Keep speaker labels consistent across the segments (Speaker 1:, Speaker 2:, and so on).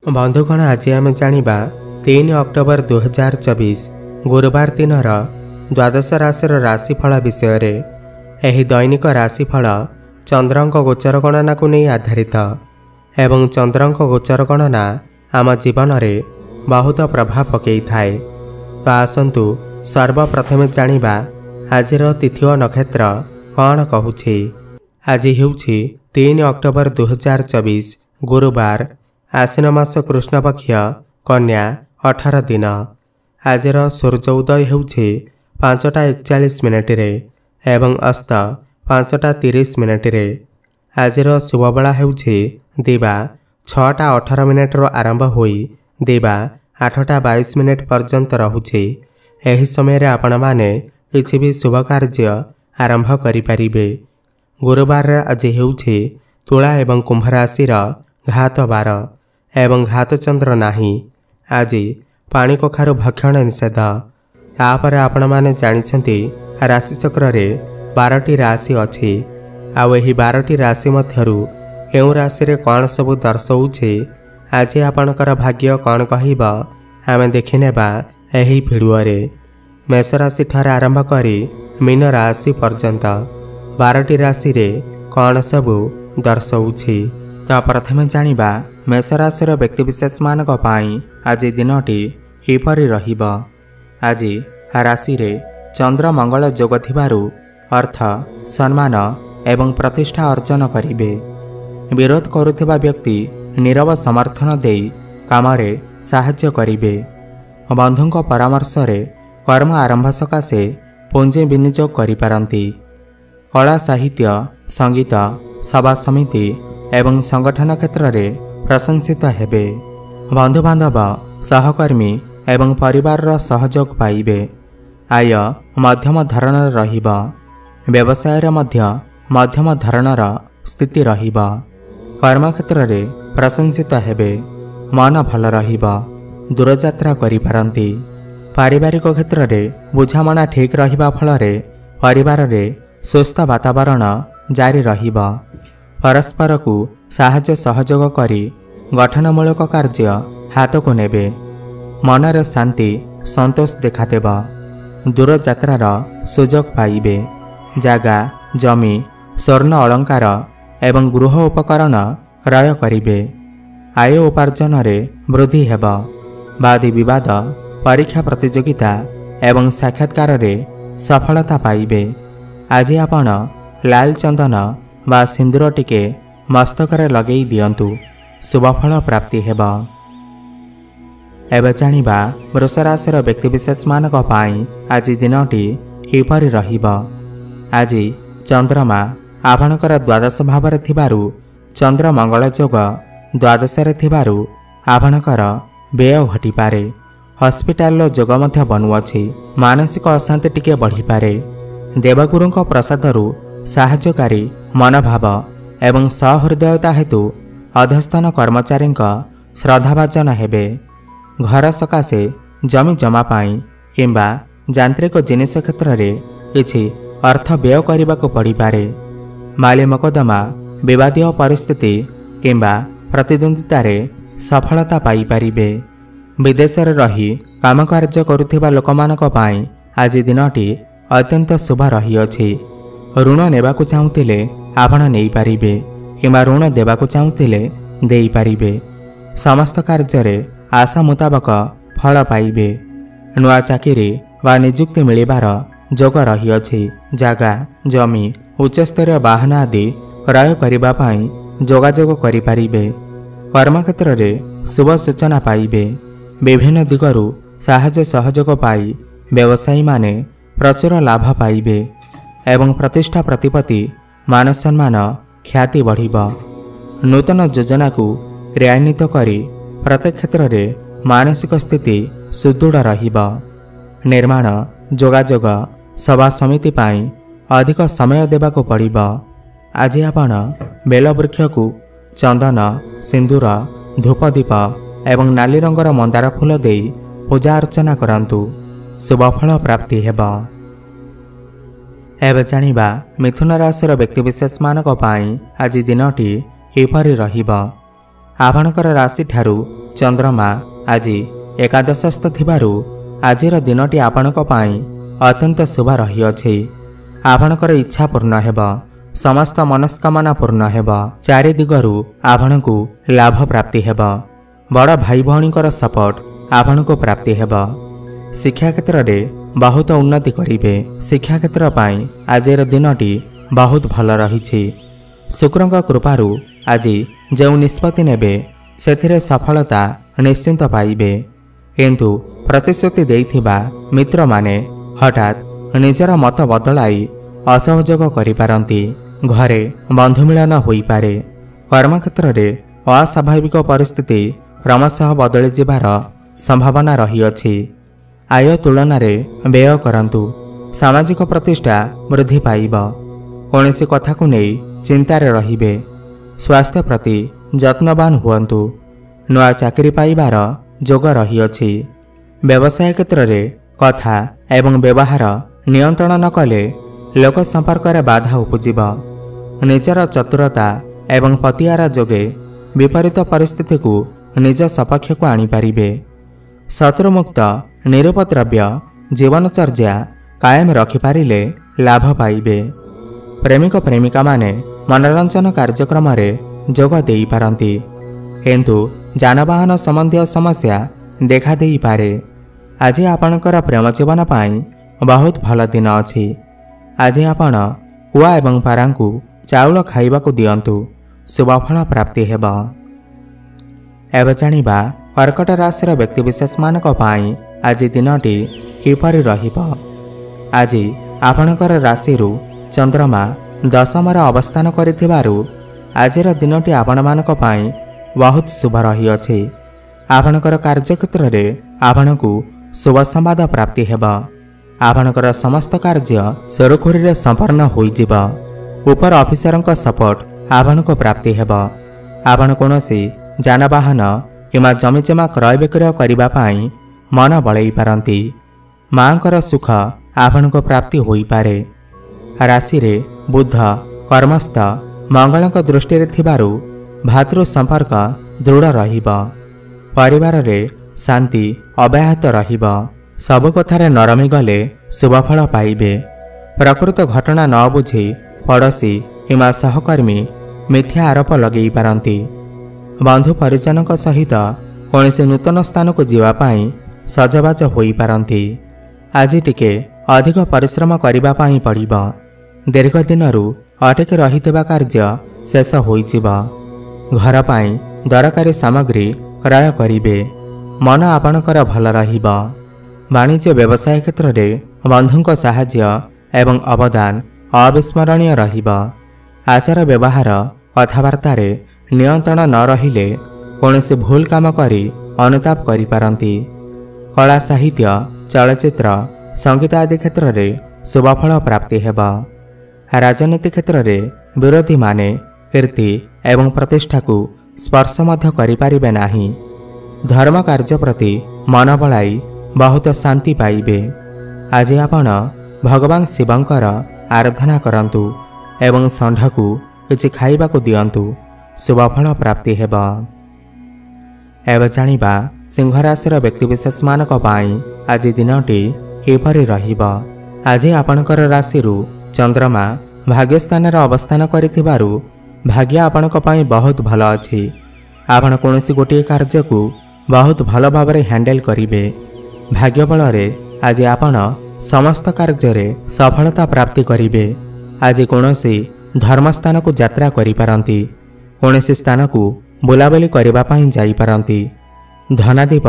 Speaker 1: बंधुगण आज आम जाना 3 अक्टोबर 2024 गुरुवार दिन द्वादश राशि राशिफल विषय। यह दैनिक राशिफल चंद्रंक गोचर गणना को नहीं आधारित एवं चंद्रंक गोचर गणना आम जीवन में बहुत प्रभाव पकई थाए। तो आसतु सर्वप्रथमे जानिबा आज तिथि और नक्षत्र कौन कहूछि। आज हेउछि 3 अक्टोबर 2024 गुरुवार आश्विन मास कृष्ण पक्ष कन्या 18 दिन। आज सूर्य उदय हेउछि 5:41 एवं अस्त 5:30। आज शुभ बेला हेउछि दिवा 6:18 आरंभ होई दिवा 8:22 पर्यंत रहुछि। एही समय रे आपण माने किछि भी शुभ कार्य आरंभ करि परिबे। गुरुवार आज हेउछि तुला एवं कुंभ राशि घात बार एवं घात चंद्र नाही। आज पानी कखारु भक्षण निषेध। तापर आपण माने जानिछंती राशि चक्र रे 12टी राशि अछि। आउ एही 12टी राशि मध्यरु केउ राशि रे कोन सब दर्शाउछि आज आपणकर भाग्य कोन कहिबा आमे देखिनेबा एही भिडियो रे। मेष राशि ठार आरंभ करी मीन राशि पर्यंत 12टी राशि रे कोन सब दर्शाउछि। तो प्रथमे जानिबा मेष राशि व्यक्तिविशेष मानक पाई आज दिनटी किपरि रहिबा। आज राशि रे चंद्र मंगल जोग थिबारु अर्थ सम्मान एवं प्रतिष्ठा अर्जन करिवे। विरोध करुथिबा व्यक्ति नीरव समर्थन देई कामरे साहाय्य करिवे। बंधुंक परामर्श रे कर्म आरंभ सकाशे पुंजी विनियोग करि पारंती। कला साहित्य संगीत सभा समिति एवं संगठन क्षेत्र रे प्रशंसित हेबे। बंधुबांधव सहकर्मी एवं परिवार सहयोग पाइबे। आय मध्यम धरणर रहिबा। व्यवसाय रे मध्य मध्यम धरणर स्थिति रहिबा। कर्म क्षेत्र रे प्रशंसित हेबे। मन भल रहिबा। दूरयात्रा करि पारंती। पारिवारिक क्षेत्र रे बुझामणा ठीक रहिबा फल रे परिवार रे सुस्थ वातावरण जारी रहिबा। परस्पर को साहाय्य सहयोग करी गठनमूलक कार्य हाथ को नेबे। मनर शांति संतोष देखादेबा। दूर यात्रार सुजोग पाइबे। जागा जमी स्वर्ण अलंकार एवं गृह उपकरण क्रय करिबे। आय उपार्जन रे वृद्धि हेबा। वादी विवाद परीक्षा प्रतियोगिता एवं साक्षात्कार रे सफलता पाइबे। आज आपण लाल चंदन बा सिंदूर टिके मस्तक लगेई दियंतु शुभफल प्राप्ति हेबा। एबे जानिबा वृष राशि व्यक्तिविशेष मानक पाई आज दिनटी किपरि रहिबा। आज चंद्रमा आपणकर द्वादश भाव रे थिबारु चंद्र मंगल जोग द्वादश रे थिबारु आपणकर व्यय घटी पारे। हॉस्पिटल जोग मध्य बनुअछि। मानसिक अशांति टिके बढ़ी पारे। देवगुरुंक प्रसादरु साहाय्यकारी मनोभाव एवं सहृदयता हेतु अधस्थान कर्मचारी श्रद्धाभाजन हेबे। घर सकाशे जमी जमा पाई किंबा यांत्रिक जिनिस क्षेत्र रे किछि अर्थ व्यय करबाको पड़ी पारे। माली मकदमा विवादीय परिस्थिति किंबा प्रतिद्वंदिता रे सफलता पाई परिबे। विदेश रे रही काम कार्य करुथिबा लोकमानक पाई आज दिनटी अत्यंत शुभ रहिअछि। ऋण नेबाकु चाहुथिले आपण नेई पारिबे किंबा ऋण देबाकु चाहुथिले देई पारिबे। समस्त कार्य रे आशा मुताबक फल पाइबे। नुआ चाकरी वा नियुक्ति मिलिबार जोग रहिअछि। जागा जमी उच्चस्तरीय वाहन आदि क्रय करिबा पाई जोगाजोग करि पारिबे। कर्मक्षेत्र रे शुभ सूचना पाइबे। विभिन्न दिगरु साहाय्य सहयोग पाई व्यवसायी माने प्रचुर लाभ पाइबे एवं प्रतिष्ठा प्रतिपत्ति मान सम्मान ख्याति बढ़िबा। नूतन योजना को क्रियान्वित करी प्रत्येक क्षेत्र रे मानसिक स्थिति सुदृढ़ रहिबा। निर्माण जोगाजोग सभा समिति पाई अधिक समय देबाको पड़िबा। आज आपण बेल वृक्ष को चंदन सिंदूर धूपदीप एवं नाली रंगर मंदार फूल देई पूजा अर्चना करंतु शुभफल प्राप्ति हेबा। एबे जानिबा मिथुन राशि व्यक्तिविशेष मानक पाई आज दिनटी किपरि रहिबा। आपणकर राशि ठारू चंद्रमा आज एकादशस्थ थिबारु आजिर दिनटी आपणक पाई अत्यंत शुभ रहिअछि। आपणकर इच्छा पूर्ण हेब, समस्त मनस्कामना पूर्ण हेब। चारि दिगरु आपणकु लाभ प्राप्ति हेब। बड़ भाई भौणीकर सपोर्ट आपणकु प्राप्ति हेब। शिक्षा क्षेत्र में बहुत उन्नति करिवे। शिक्षा क्षेत्र पाई आजिर दिनटी बहुत भल रहिछि। शुक्रଙ୍କ कृपारु आज जो निष्पत्ति नेबे सेथिरे सफलता निश्चिंत पाइबे। किंतु प्रतिश्रुति देइथिबा मित्र माने हठात निजर मत बदलाई असहयोग करिपारंती। घरे बंधु मिलन होई पारे। कर्मक्षेत्र में अस्वाभाविक परिस्थिति क्रमशः बदली जिबार संभावना रहिअछि। आय तुलन में व्यय करंतु। सामाजिक प्रतिष्ठा वृद्धि पाइब। कौनसी कथा को नहीं चिंतार रहिबे। स्वास्थ्य प्रति जत्नवान हुअन्तु। नया चाकरी पाइबार जोग रहिअछि। व्यवसाय क्षेत्र में कथा एवं व्यवहार नियंत्रण न कले लोक संपर्क में बाधा उपजिब। निजर चतुरता एवं पतियारा जोगे विपरीत परिस्थिति को निज सपक्ष को आनीपारे। शत्रुमुक्त निरुपद्रव्य जीवनचर्या कायम रखिपारिले लाभ पाइबे। प्रेमिक प्रेमिका माने मनोरंजन कार्यक्रम में जोग देई पारंती। किंतु जानवाहन संबंधी समस्या देखा देई पारे। आज आपणकर प्रेम जीवन पाई बहुत भल दिन अछि। आज आपण कुआ एवं पारांकु चाउल खाइबाकु दियंतु। शुभफल प्राप्ति हेब। एबे जानिबा कर्कट राशि व्यक्तिविशेष मानक पाई आज दिनटी किपरि रहिब। आज आपणकर राशि चंद्रमा दशम अवस्थान करिथिबारु आजिर दिनटी आपण मानक पाई बहुत शुभ रहिअछि। आपणकर कार्यक्षेत्र में आपणकु शुभ संवाद प्राप्ति हेब। आपणकर समस्त कार्य सुरुखुरी संपन्न होइजिब। उपर ऑफिसरक सपोर्ट आपणको प्राप्ति हेब। आपण कोनोसी जानवाहन किंवा जमीजमा क्रय विक्रय करिबा पाई मन बळई पारंती। मांकर सुख आपणको प्राप्ति होई पारे। राशि रे बुध कर्मस्थ मंगलक दृष्टि रे थिबारु भातृ संपर्क दृढ़ रहिब। परिवार रे शांति अव्याहत रहिब। सब कथारे नरमी गले शुभफल पाइबे। प्रकृत घटना न बुझी पड़ोशी किंवा सहकर्मी मिथ्या आरोप लगेई पारंती। बंधु परिजनक सहित कौनसी नूतन स्थान को जीवापाई सजबाज होई पारंती। आज टिके अधिक परिश्रम करिबा पाई पड़िब। दीर्घ दिनरु अटकी रहिथिबा कार्य शेष होइजिब। घर पाई दरकारी सामग्री क्रय करिबे। मन आपणकर भल रहिब। वाणिज्य व्यवसाय क्षेत्र में बंधुक साहाय्य एवं अवदान अविस्मरणीय रहिब। आचार व्यवहार कथबार्ता नियंत्रण न रहिले कौनसी भूल काम करी अनुताप करि पारंती। कला साहित्य चलचित्र संगीत आदि क्षेत्र में शुभफल प्राप्ति हेब। राजनीति क्षेत्र में विरोधी माने कीर्ति एवं प्रतिष्ठा को स्पर्श मध्य करिपारिबे नाही। धर्म कार्य प्रति मन बलाई बहुत शांति पाइबे। आज आपण भगवान शिवंकर आराधना करंतु एवं षंढ को किछि खाइबाकु दियंतु। शुभफल प्राप्ति हेब। एवं जानिबा सिंह राशि व्यक्तिविशेष मानक पाई आज दिनटी किपरि रहिब। आज आपणकर राशि चंद्रमा भाग्यस्थान अवस्थान करिथिबारु भाग्य आपणक पाई बहुत भल अछि। आपण कोनोसी गोटे कार्य को बहुत भल भाबरे हैंडल करिवे। भाग्य बल रे आज आपण समस्त कार्य रे सफलता प्राप्ति करिवे। आज कोनोसी धर्मस्थान को यात्रा करि पारंती। कोनोसी स्थान को बुलाबुली करिबा पाई जाई पारंती। धनादीप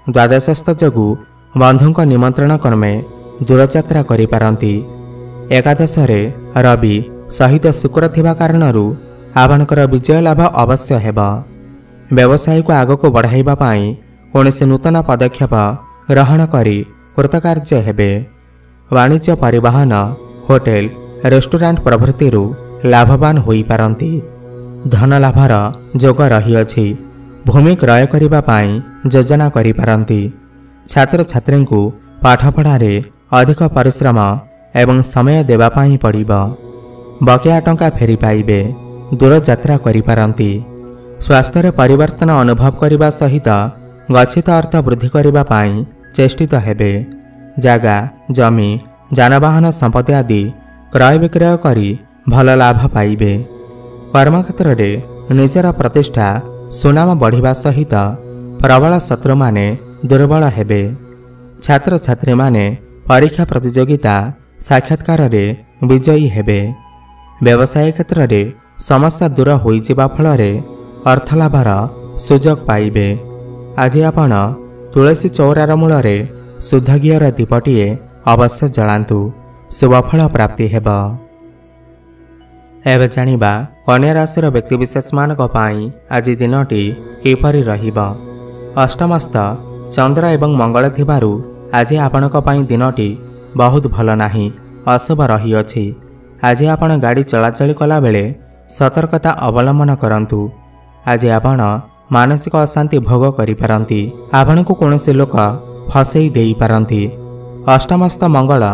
Speaker 1: द्वादशस्थ जगु बंधुक निमंत्रण क्रमे दूरयात्रा करि पारंती। एकादश रे रवि सहित शुक्र थिबा कारणरु आपणकर विजय लाभ अवश्य हेब। व्यवसाय को आग को बढ़ाइबा पाई कौनसी नूतन पदक्षेप ग्रहण करी कृतकार्य हेबे। वाणिज्य परिवहन होटेल रेस्टोरेंट प्रभृति लाभवान होई पारंती। धन लाभर जोग रहिअछि। भूमि क्रय करिबा पाई योजना करि पारंती। छात्र छात्री को पाठपढ़ारे अधिक परिश्रम एवं समय देवा पाई पड़िब। बकेया टंका फेरी पाइबे। दूर यात्रा करि पारंती। स्वास्थ्य परिवर्तन अनुभव करने सहित गच्छित अर्थ वृद्धि करने चेष्टित हेबे। जागा जमी जानवाहन संपत्ति आदि क्रय विक्रय करी भल लाभ पाइबे। कर्मक्षेत्र में निजर प्रतिष्ठा सुनाम बढ़िबा सहित प्रबल शत्रु माने दुर्बल हेबे। छात्र छात्री माने परीक्षा प्रतियोगिता साक्षात्कार रे विजयी हेबे। व्यवसाय क्षेत्र में समस्या दूर होइजिबा फलरे अर्थलाभर सुजोग पाइबे। आज आपण तुलसी चौरार मूलरे शुद्ध घीर दीपटीए अवश्य जलांतु, शुभफल प्राप्ति हेब। एबे जानिबा कन्या राशि व्यक्तिविशेष मानक पाई आज दिनटी किपरि रहिब। अष्टमस्थ चंद्र एवं मंगल थिबारु आज आपणक पाई दिनटी बहुत भल नाही, अशुभ रहिअछि। आज आपण गाड़ी चलाचल कला बेले सतर्कता अवलंबन करंतु। आज आपण मानसिक अशांति भोग करिपारंती। आपणको कोनोसी लोक फसई देई पारंती। अष्टमस्थ मंगल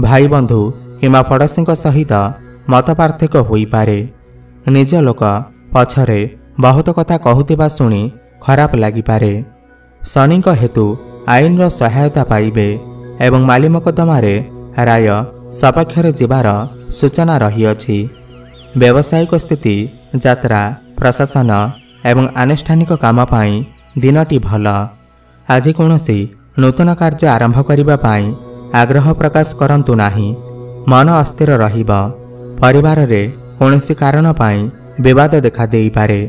Speaker 1: भाई बंधु किंवा पड़ोसी सहित मत पार्थक्य होई पारे। निज लोक पछरे बहुत कथा कहूतिबा सुनी खराब लागि पारे। शनि हेतु आईन रो सहायता पाइबे एवं माली मोकद्दमारे राय सपक्षरे जिबार सूचना रहिअछि। व्यावसायिक स्थिति यात्रा प्रशासन एवं आनुष्ठानिक काम पाई दिनटी भल। आज कौनसी नूतन कार्य आरंभ करने पाई आग्रह प्रकाश करंतु नाही। मन अस्थिर रहिब। परिवार रे कौनसी कारण पाई विवाद देखा देई पारे।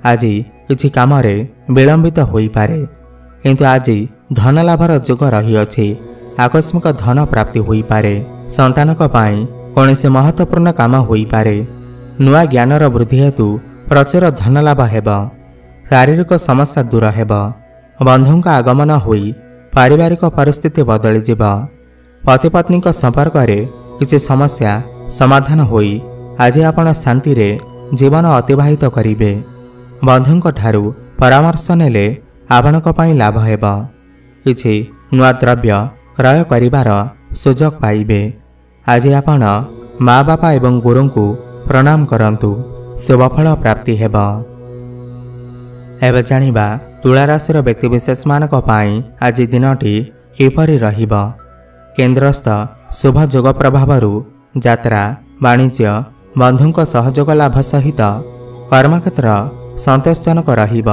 Speaker 1: आज किछि काम रे विलंबित होई पारे, किंतु आज धन लाभर जोग रहिअछि। आकस्मिक धन प्राप्ति होई पारे। संतानक पाई कौनसी महत्वपूर्ण काम होई पारे। नुआ ज्ञानर वृद्धि हेतु प्रचुर धन लाभ हेब। शारीरिक समस्या दूर हेब। बंधुंक आगमन होई पारिवारिक परिस्थिति बदली जीव। पति पत्नी संपर्क रे किछि समस्या समाधान होई आज आपण शांति रे जीवन अतिबाहित करिवे। बंधुंक ठारू परामर्श नेले आपणक पई लाभ हेब। किछि नुआ द्रव्य क्रय करिवार सुजोग पाइबे। आज आपण माँ बापा एवं गुरु को प्रणाम करंतु, शुभफल प्राप्ति हेब। एबे जानिबा तुला राशि व्यक्तिविशेष मानक पाई आज दिनटी किपरि रहिब। केन्द्रस्थ शुभ जोग प्रभावरु यात्रा वाणिज्य बंधुंक सहयोग लाभ सहित कर्मक्षेत्र संतोषजनक रहिब।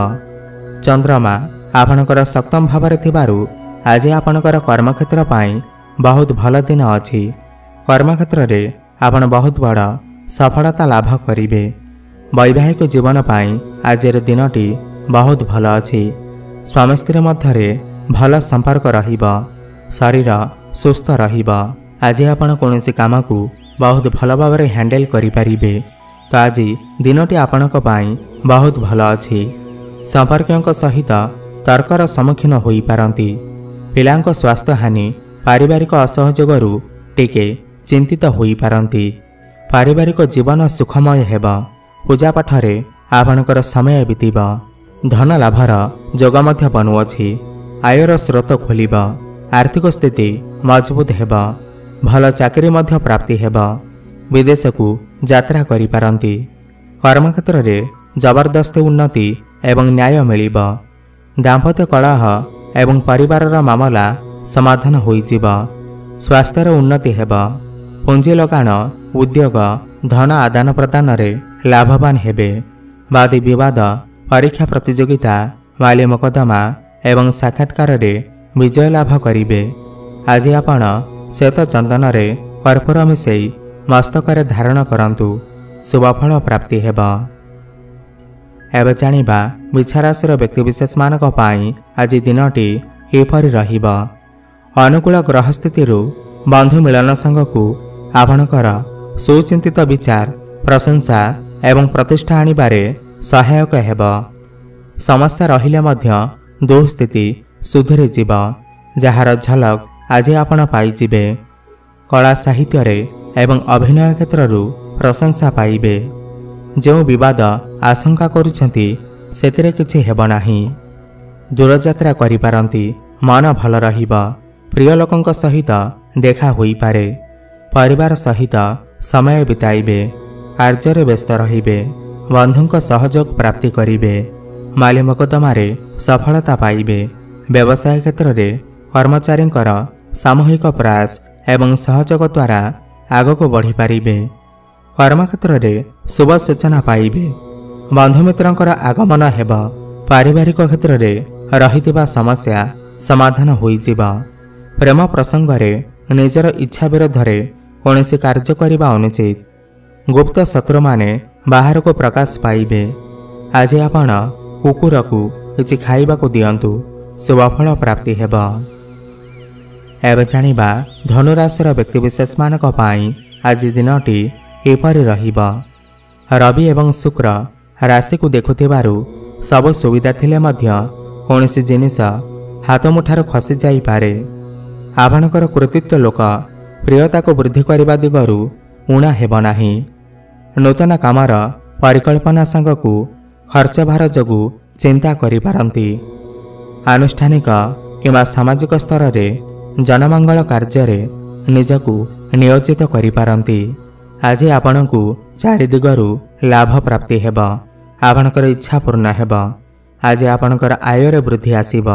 Speaker 1: चंद्रमा आपणकर सप्तम भाव थिबारु आज आपणकर कर्मक्षेत्र पाई बहुत भल दिन अछि। कर्मक्षेत्र रे आपण बहुत बड़ सफलता लाभ करिवे। वैवाहिक जीवन पाई आज दिनटी बहुत भल अछि। स्वामी स्त्री मध्यरे भल संपर्क रहिब। शरीर सुस्थ रहिब। आज आपण कोनोसी काम को बहुत भल भाव में हैंडल करि परिबे। तो आज दिनटी आपणक पाई बहुत भल अछि। संपर्कक सहित तर्कर सम्मुखीन होई पारंती। पिलांक स्वास्थ्य हानि पारिवारिक असहयोगरु टिके चिंतित होई पारंती। पारिवारिक जीवन सुखमय हेब। पूजा पाठरे आपणकर समय बीतिब। धन लाभर जोग मध्य बनुअछि। आयर स्रोत खोलिब। आर्थिक स्थिति मजबूत हेब। भल चाकरी मध्य प्राप्ति हेब। विदेश को यात्रा करि पारंती। कर्मक्षेत्र रे जबरदस्ती उन्नति एवं न्याय मिलिब। दाम्पत्य कलह एवं परिवारर मामला समाधान होइजिब। स्वास्थ्यर उन्नति हेब। पुंजी लगान उद्योग धन आदान प्रदान रे लाभवान हेबे। वादी विवाद परीक्षा प्रतियोगिता माली मोकद्दमा एवं साक्षात्कार रे विजय लाभ करिवे। आज आपण श्वेत चंदन रे कर्पूर मिसई मस्तकरे धारण करंतु, शुभफल प्राप्ति हेब। एबे जानिबा मिछा राशि व्यक्तिविशेष मानक पाई आज दिनटी किपरि रहिब। अनुकूल ग्रह स्थितिरु बंधु मिलन संघ को आपणकर सुचिंतित विचार प्रशंसा एवं प्रतिष्ठा आनिबारे सहायक हेब। समस्या रहिले मध्य दुस्थिति सुधरी जीव। जार झलक आज आपण पाइजिबे। कला साहित्य रे एवं अभिनय क्षेत्ररु प्रशंसा पाइबे। जो विवाद आशंका करुछंती सेतिरे किछि हेब नाही। दूरयात्रा करि पारंती। मन भल रहिब। प्रिय लोकंक सहित देखा होई पारे। परिवार सहित समय बिताइबे। कार्य व्यस्त रहिबे। बंधुଙ୍କ सहयोग प्राप्ति करिवे। माली मोकद्दमारे सफलता पाइबे। व्यवसाय क्षेत्र में कर्मचारींकर सामूहिक प्रयास एवं सहयोग द्वारा आगको बढ़ी पारिबे। कर्मक्षेत्र में शुभ सूचना पाइबे। बंधुमित्रंकर आगमन हेब। पारिवारिक क्षेत्र में रहिथिबा समस्या समाधान होइजिबा। प्रेम प्रसंग में निजर इच्छा विरोध में कौनसी कार्य करने अनुचित। गुप्त शत्रु माने बाहर को प्रकाश पाइबे। आज आपण कुकुर को किछि खाइबाकु दियंतु, शुभफल प्राप्ति हेब। एबे जानिबा धनुराशिर व्यक्तिविशेष मानक पाई आज दिनटी एपरि रहिब। रवि एवं शुक्र राशि को देखुथिबारु सब सुविधा थिले मध्य कौनसी जिनिस हाथ मुठार खसी जाई पारे। आपणकर कृतित्व लोक प्रियता को वृद्धि करने दिगरु ऊणा हेब नाही। नूतन कामर परिकल्पना सांगकु खर्च भार जोगु चिंता करि पारंती। आनुष्ठानिक किंवा सामाजिक स्तर रे जनमंगल कार्य रे निजकु नियोजित करि पारंती। आज आपणकु चारि दिगरु लाभ प्राप्ति हेब। आपणकर इच्छा पूर्ण हेब। आज आपणकर आय रे वृद्धि आसीब।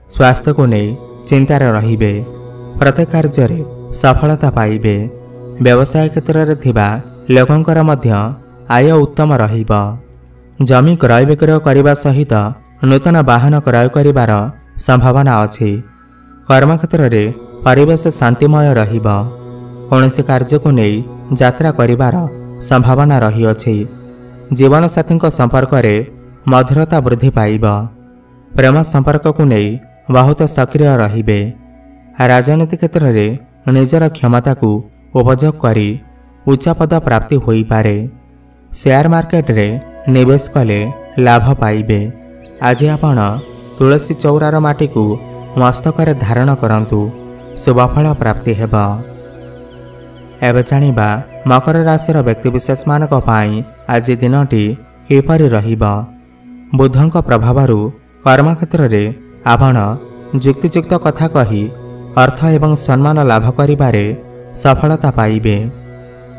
Speaker 1: स्वास्थ्य को नहीं चिंतार रहिबे। प्रत्येक कार्य रे सफलता पाइबे। व्यवसाय क्षेत्र में थिबा लोकंकर मध्य आय उत्तम रहिब। जमी क्रय विक्रय करने सहित नूतन वाहन क्रय करिवार संभावना अछि। कर्मक्षेत्र में परिवेश शांतिमय रहिब। कौनसी कार्य को नहीं यात्रा करिवार संभावना रही अछि। जीवन साथी संपर्क में मधुरता वृद्धि पाइब। प्रेम संपर्क को नहीं बहुत सक्रिय रहिबे। राजनीति क्षेत्र में निजर क्षमता को उपयोग करी उच्च पद प्राप्ति होई पारे। शेयर मार्केट रे निवेश कले लाभ पाइबे। आज आपण तुलसी चौरार माटी को मस्तक धारण करंतु, शुभफल प्राप्ति हेब। एबे जानिबा मकर राशि व्यक्तिविशेष मानक पाई आज दिनटी एपरि रहिब। बुधंक प्रभावरु कर्मक्षेत्र में आपण जुक्तियुक्त कथा कही अर्थ एवं सम्मान लाभ करिबारे सफलता पाइबे।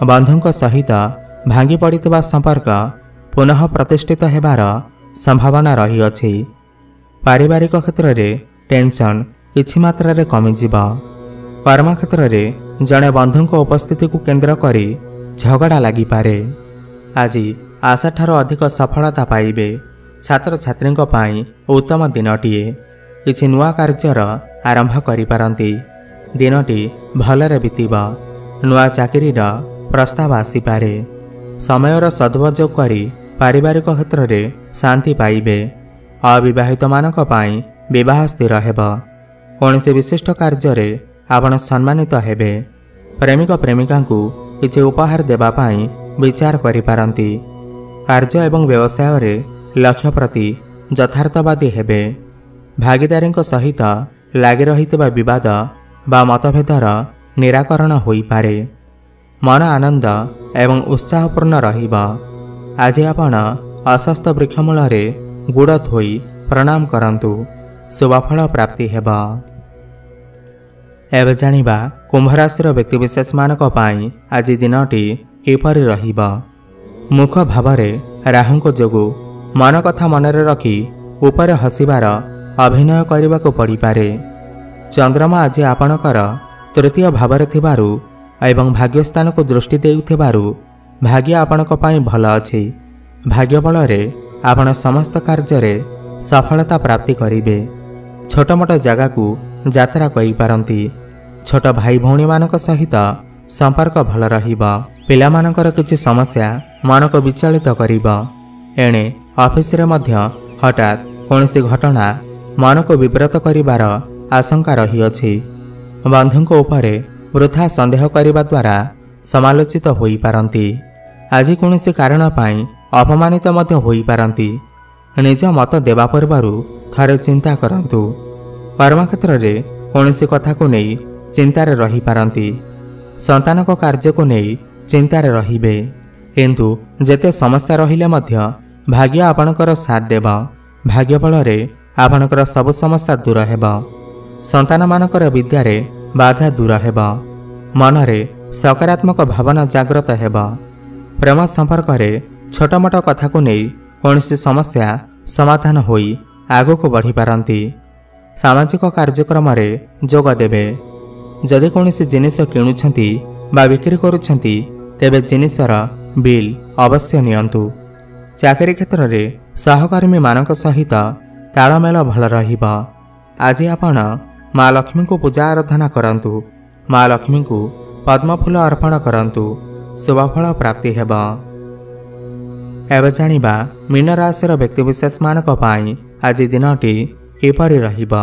Speaker 1: बंधुंक सहित भांगी पड़ितबा संपर्क पुनः प्रतिष्ठित हेबार संभावना रही अछि। पारिवारिक क्षेत्र में टेंशन किछि मात्रा रे कमिजिब। कर्मक्षेत्र में जड़े बंधुंक उपस्थिति को केंद्र करी झगड़ा लगी पारे। आज आशा ठारो अधिक सफलता पाइबे। छात्र छात्री पाई उत्तम दिनटीए। किछि नुआ कार्यर आरंभ करि पारंती। दिनटी भलरे बीतिब। नुआ चाकरीर प्रस्ताव आसीपारे। समयर सदुपयोग करी पारिवारिक क्षेत्र में शांति पाइबे। अविवाहित मानक पाई विवाह स्थिर हेब। कौनसी विशिष्ट कार्य रे आपण सम्मानित हेबे। प्रेमिक प्रेमिका को किछि उपहार देबा पाई विचार करि पारंती। कार्य एवं व्यवसाय रे लक्ष्य प्रति यथार्थवादी हेबे। भागीदारी सहित लगी रही विवाद बा मतभेदर निराकरण होई पारे। मन आनंद एवं उत्साहपूर्ण रहिब। आज आपण अस्वस्थ वृक्षमूल गुड़ धोई प्रणाम करंतु, शुभफल प्राप्ति हेब। एबे जानिबा कुंभ राशि व्यक्तिविशेष मानक पाई आज दिनटी एपरि रहिब। मुख भावरे राहुंक जोगु मन कथा मनरे रखी ऊपर हसिबार अभिनय करने पड़ी पारे। चंद्रमा आज आपणकर तृतीय भावरे थिबारु एवं भाग्यस्थान को दृष्टि देउथिबारु भाग्य आपणक पाई भल अछि। भाग्य बलरे आपण समस्त कार्य रे सफलता प्राप्ति करिवे। छोट मोट जगह को यात्रा करि पारंती। छोट भाई भौणी मानक सहित संपर्क भल रहिब। पिला मानकर किछि समस्या मन को विचलित करिब। एणे ऑफिस रे मध्य हठात कौनसी घटना मन को विब्रत करिबार आशंका रही अछि। बंधुंक उपरे वृथा संदेह करिबा द्वारा समालोचित होई पारंती। आज कौनसी कारण पाई अपमानित मध्य होई पारंती। निज मत देवा पूर्वरु थरे चिंता करंतु। कर्मक्षेत्र में कौनसी कथा को नहीं चिंतार रही पारंती। संतान को कार्य को नहीं चिंतार रहिबे। किंतु जेते समस्या रहिले मध्य भाग्य आपणकर साथ देव। भाग्य बलरे आपणकर सब समस्या दूर हेब। संतान मानकर विद्यारे बाधा दूर हेब। मनरे सकारात्मक भावना जागृत हेब। प्रेम संपर्क रे छोट मोट कथा को नहीं कौन समस्या समाधान होई आगो को बढ़ी पारंती। सामाजिक कार्यक्रम जोग देवे। जदि कौन जिनिस किणुछंती बा बिक्री करुछंती तेबे जिनिसर बिल अवश्य नियंतु। चाकरी क्षेत्र में सहकर्मी मानक सहित तालमेल भल रहिबा। आज आपण माँ लक्ष्मी को पूजा आराधना करंतु। माँ लक्ष्मी को पद्मफूल अर्पण करंतु, शुभफल प्राप्ति हेब। एवं जानिबा मीन राशि व्यक्तिविशेष मानक पाई आज दिनटी किपरि रहिबा।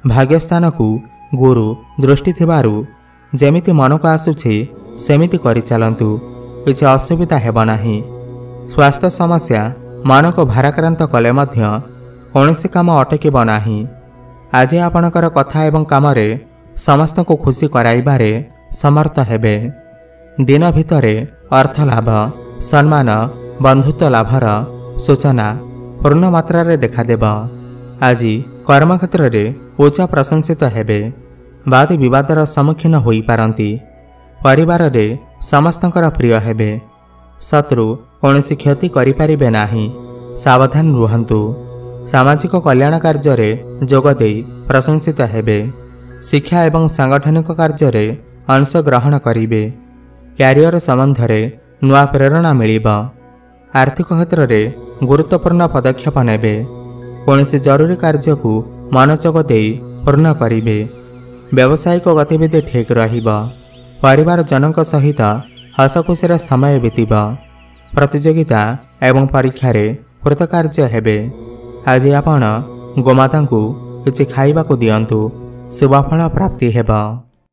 Speaker 1: भाग्यस्थान को गुरु दृष्टि थिबारु जेमिति मन को आसुछि सेमिति करि चलंतु, किछि असुविधा हेब नाही। स्वास्थ्य समस्या मन को भाराक्रांत कले मध्य कौनसी काम अटकिब नाही। आज आपणकर कथा एवं काम रे समस्त को खुशी कराइबारे समर्थ हेबे। दिन भितरे अर्थ लाभ, सम्मान, बंधुत्व लाभर सूचना पूर्ण मात्रा रे देखादेब। आज कर्मक्षेत्र रे उच्च प्रशंसित हेबे। वाद विवादर सम्मुखीन होई पारंती। परिवार रे समस्तंकर प्रिय हेबे। शत्रु कौनसी क्षति करिपारिबे नाही। सावधान रुहंतु। सामाजिक कल्याण कार्य रे जोग देई प्रशंसित हेबे। शिक्षा एवं सांगठनिक कार्य रे अंश ग्रहण करिबे। क्यारियर संबंध रे नुआ प्रेरणा मिलिब। आर्थिक क्षेत्र रे गुरुत्वपूर्ण पदक्षेप नेबे। कौनसी जरूरी कार्य को मनोयोग देई पूर्ण करिबे। व्यावसायिक गतिविधि ठीक रहिब। परिवार जनक सहित हसखुशी समय बीतिब। प्रतियोगिता एवं परीक्षा रे कृतकार्य हेबे। आज आपण गोमाता को किछि खाइबा को दियंतु, शुभफल प्राप्ति हेब।